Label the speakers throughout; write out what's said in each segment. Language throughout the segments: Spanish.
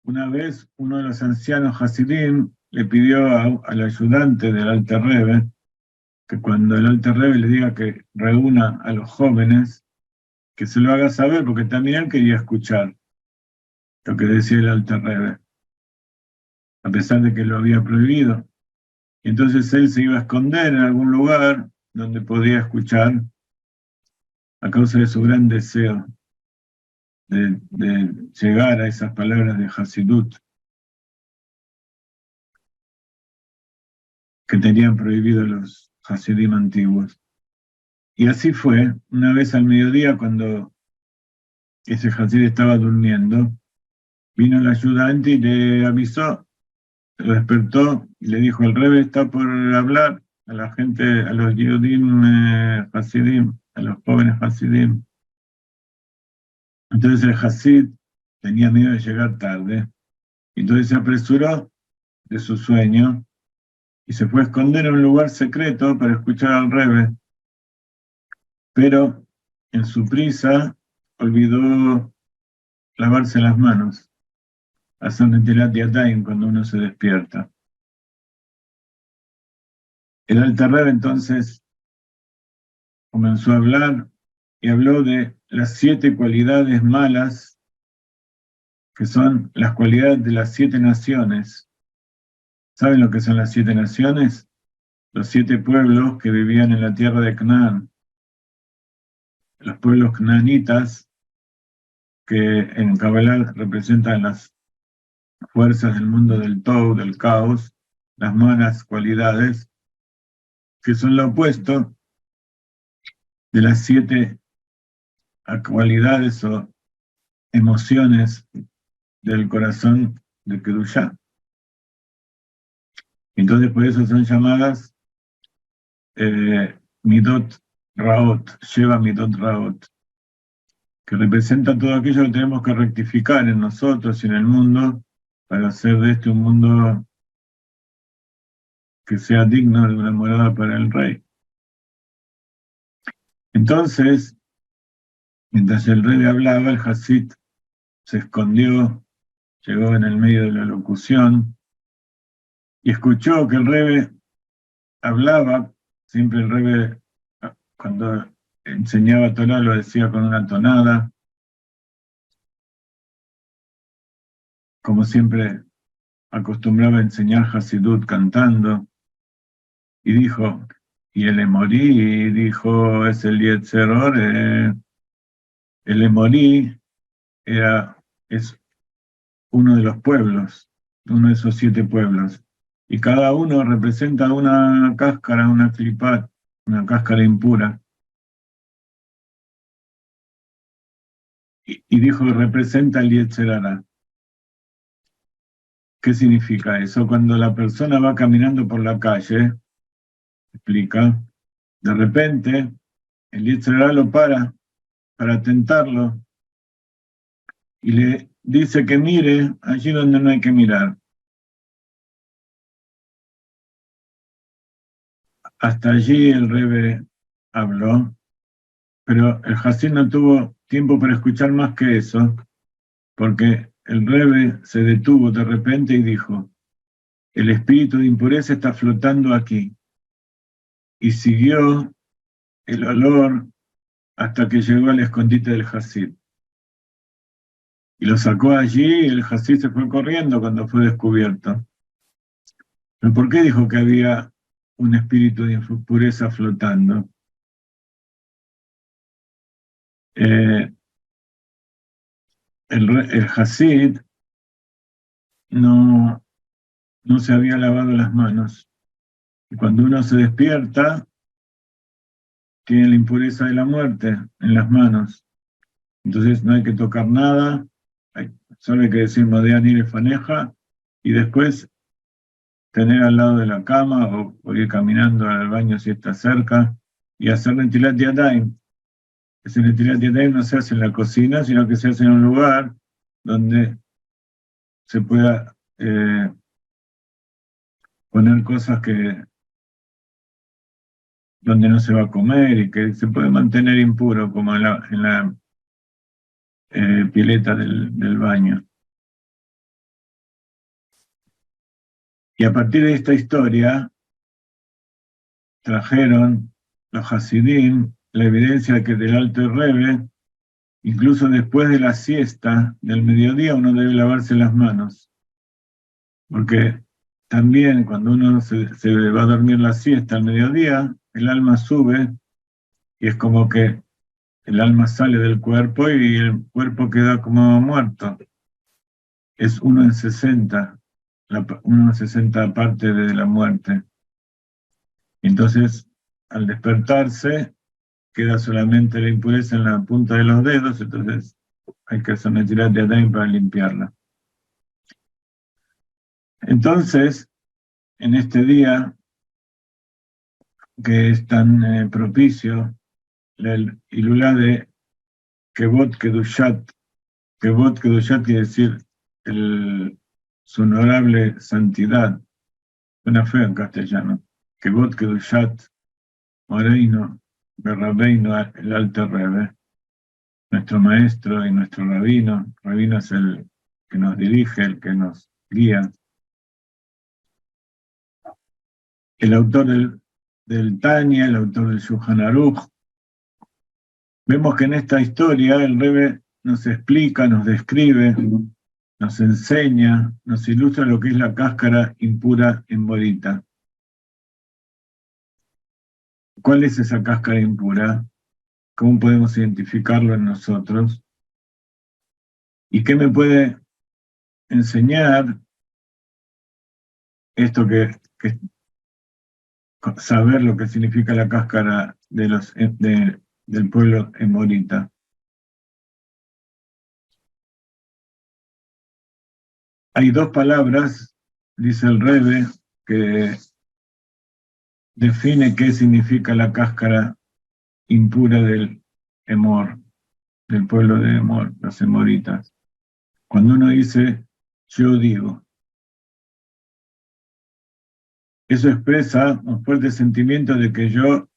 Speaker 1: Una vez uno de los ancianos Hasidim le pidió al ayudante del Alter Rebbe que cuando el Alter Rebbe le diga que reúna a los jóvenes, que se lo haga saber, porque también él quería escuchar lo que decía el Alter Rebbe, a pesar de que lo había prohibido. Y entonces él se iba a esconder en algún lugar donde podía escuchar a causa de su gran deseo de llegar a esas palabras de Hasidut que tenían prohibido los Hasidim antiguos. Y así fue, una vez al mediodía, cuando ese Hasid estaba durmiendo, vino el ayudante y le avisó, lo despertó y le dijo: el Rebbe está por hablar a la gente, a los Yehudim Hasidim, a los jóvenes Hasidim. Entonces el Hasid tenía miedo de llegar tarde, entonces se apresuró de su sueño y se fue a esconder en un lugar secreto para escuchar al Rebbe, pero en su prisa olvidó lavarse las manos, hacer Netilat Yadayim cuando uno se despierta. El Alter Rebbe entonces comenzó a hablar y habló de las 7 cualidades malas, que son las cualidades de las 7 naciones. ¿Saben lo que son las 7 naciones? Los 7 pueblos que vivían en la tierra de Canaán. Los pueblos canaanitas, que en Kabbalah representan las fuerzas del mundo del Tohu, del caos, las malas cualidades, que son lo opuesto de las 7 cualidades o emociones del corazón de Kedushá. Entonces por eso son llamadas Midot Raot, Sheva Midot Raot, que representa todo aquello que tenemos que rectificar en nosotros y en el mundo para hacer de este un mundo que sea digno de una morada para el Rey. Entonces, mientras el Rey hablaba, el Hasid se escondió, llegó en el medio de la locución y escuchó que el Rebbe hablaba. Siempre el Rebbe, cuando enseñaba Torah, lo decía con una tonada, como siempre acostumbraba a enseñar Hasidut cantando, y dijo, y el Emorí, dijo, es el Yetzer Hora. El Emorí es uno de los pueblos, uno de esos 7 pueblos, y cada uno representa una cáscara, una clipat, una cáscara impura. Y dijo que representa el Yetzer Hara. ¿Qué significa eso? Cuando la persona va caminando por la calle, explica, de repente el Yetzer Hara lo para tentarlo y le dice que mire allí donde no hay que mirar. Hasta allí el Rebbe habló, pero el Hasid no tuvo tiempo para escuchar más que eso, porque el Rebbe se detuvo de repente y dijo: el espíritu de impureza está flotando aquí. Y siguió el olor hasta que llegó al escondite del Hasid. Y lo sacó allí y el Hasid se fue corriendo cuando fue descubierto. ¿Pero por qué dijo que había un espíritu de impureza flotando? El Hasid no se había lavado las manos. Y cuando uno se despierta, tiene la impureza de la muerte en las manos. Entonces no hay que tocar nada, solo hay que decir Modean ir faneja, y después tener al lado de la cama o ir caminando al baño si está cerca y hacer Netilat Yadayim. Ese Netilat Yadayim no se hace en la cocina, sino que se hace en un lugar donde se pueda poner cosas donde no se va a comer y que se puede mantener impuro, como en la pileta del baño. Y a partir de esta historia, trajeron los Hasidim la evidencia de que del Alter Rebbe, incluso después de la siesta del mediodía, uno debe lavarse las manos. Porque también cuando uno se va a dormir la siesta al mediodía, el alma sube y es como que el alma sale del cuerpo y el cuerpo queda como muerto. Es 1 en 60, 1 en 60 parte de la muerte. Entonces, al despertarse, queda solamente la impureza en la punta de los dedos, entonces hay que hacer una tirada de Adán para limpiarla. Entonces, en este día, que es tan propicio, el Hilulá de Kevod Kedushat quiere decir su honorable santidad, suena feo en castellano, Kevod Kedushat, Moreino, Berrabeino, el Alter Rebbe, nuestro maestro y nuestro rabino. Rabino es el que nos dirige, el que nos guía. El autor del Tania, el autor del Shulchan Aruch. Vemos que en esta historia el Rebbe nos explica, nos describe, nos enseña, nos ilustra lo que es la cáscara impura en morita. ¿Cuál es esa cáscara impura? ¿Cómo podemos identificarlo en nosotros? ¿Y qué me puede enseñar esto que saber lo que significa la cáscara del pueblo emorita? Hay dos palabras, dice el Rebbe, que define qué significa la cáscara impura del Emor, del pueblo de Emor, los emoritas. Cuando uno dice, yo digo, eso expresa un fuerte sentimiento de que yo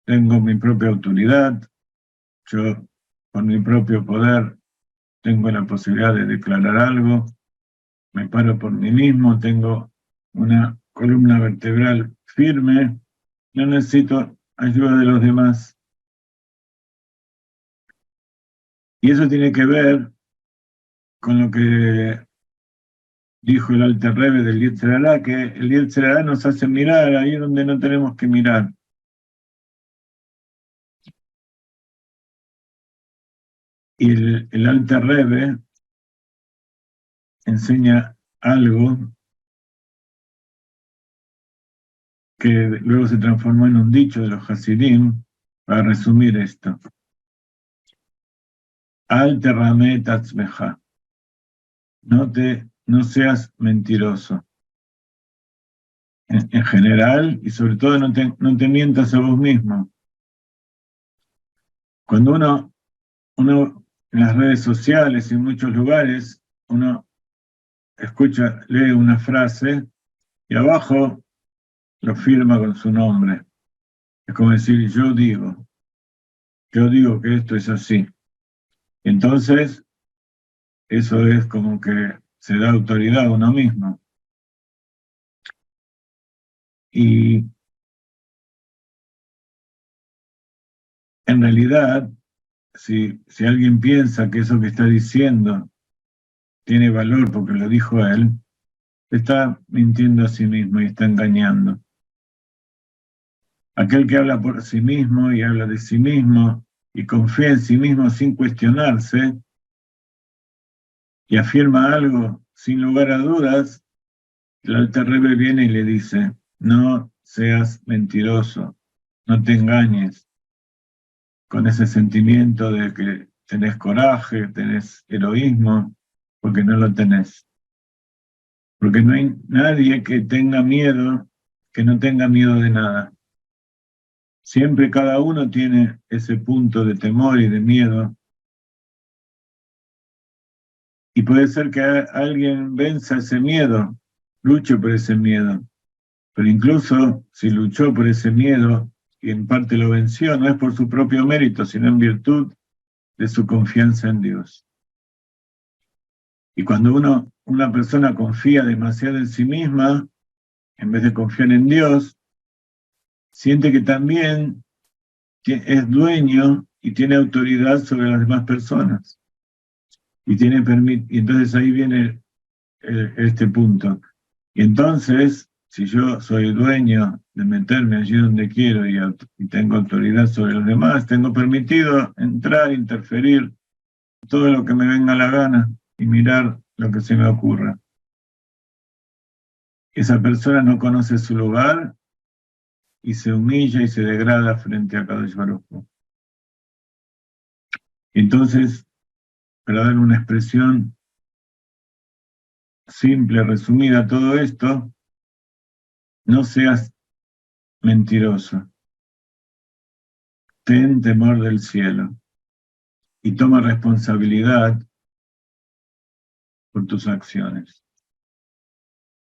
Speaker 1: tengo mi propia autoridad, yo con mi propio poder tengo la posibilidad de declarar algo, me paro por mí mismo, tengo una columna vertebral firme, no necesito ayuda de los demás. Y eso tiene que ver con lo que dijo el Alter Rebbe del Yetzer Hará, que el Yetzer Hará nos hace mirar ahí donde no tenemos que mirar. Y el Alter Rebbe enseña algo que luego se transformó en un dicho de los Hasidim, para resumir esto. Al terramet atzmeja. No seas mentiroso. En general, y sobre todo no te mientas a vos mismo. Cuando uno en las redes sociales y en muchos lugares, uno lee una frase y abajo lo firma con su nombre. Es como decir, yo digo que esto es así. Entonces, eso es como que se da autoridad a uno mismo. Y en realidad, si alguien piensa que eso que está diciendo tiene valor porque lo dijo él, está mintiendo a sí mismo y está engañando. Aquel que habla por sí mismo y habla de sí mismo y confía en sí mismo sin cuestionarse y afirma algo sin lugar a dudas, el Alter Rebbe viene y le dice, no seas mentiroso, no te engañes con ese sentimiento de que tenés coraje, tenés heroísmo, porque no lo tenés. Porque no hay nadie que tenga miedo, que no tenga miedo de nada. Siempre cada uno tiene ese punto de temor y de miedo. Y puede ser que alguien venza ese miedo, luche por ese miedo. Pero incluso si luchó por ese miedo y en parte lo venció, no es por su propio mérito, sino en virtud de su confianza en Dios. Y cuando una persona confía demasiado en sí misma, en vez de confiar en Dios, siente que también es dueño y tiene autoridad sobre las demás personas. Y entonces ahí viene este punto. Y entonces, si yo soy dueño de meterme allí donde quiero y tengo autoridad sobre los demás, tengo permitido entrar, interferir, todo lo que me venga a la gana y mirar lo que se me ocurra. Esa persona no conoce su lugar y se humilla y se degrada frente a Kadosh Baruj Hu. Entonces, para dar una expresión simple, resumida a todo esto, no seas mentiroso. Ten temor del cielo y toma responsabilidad por tus acciones.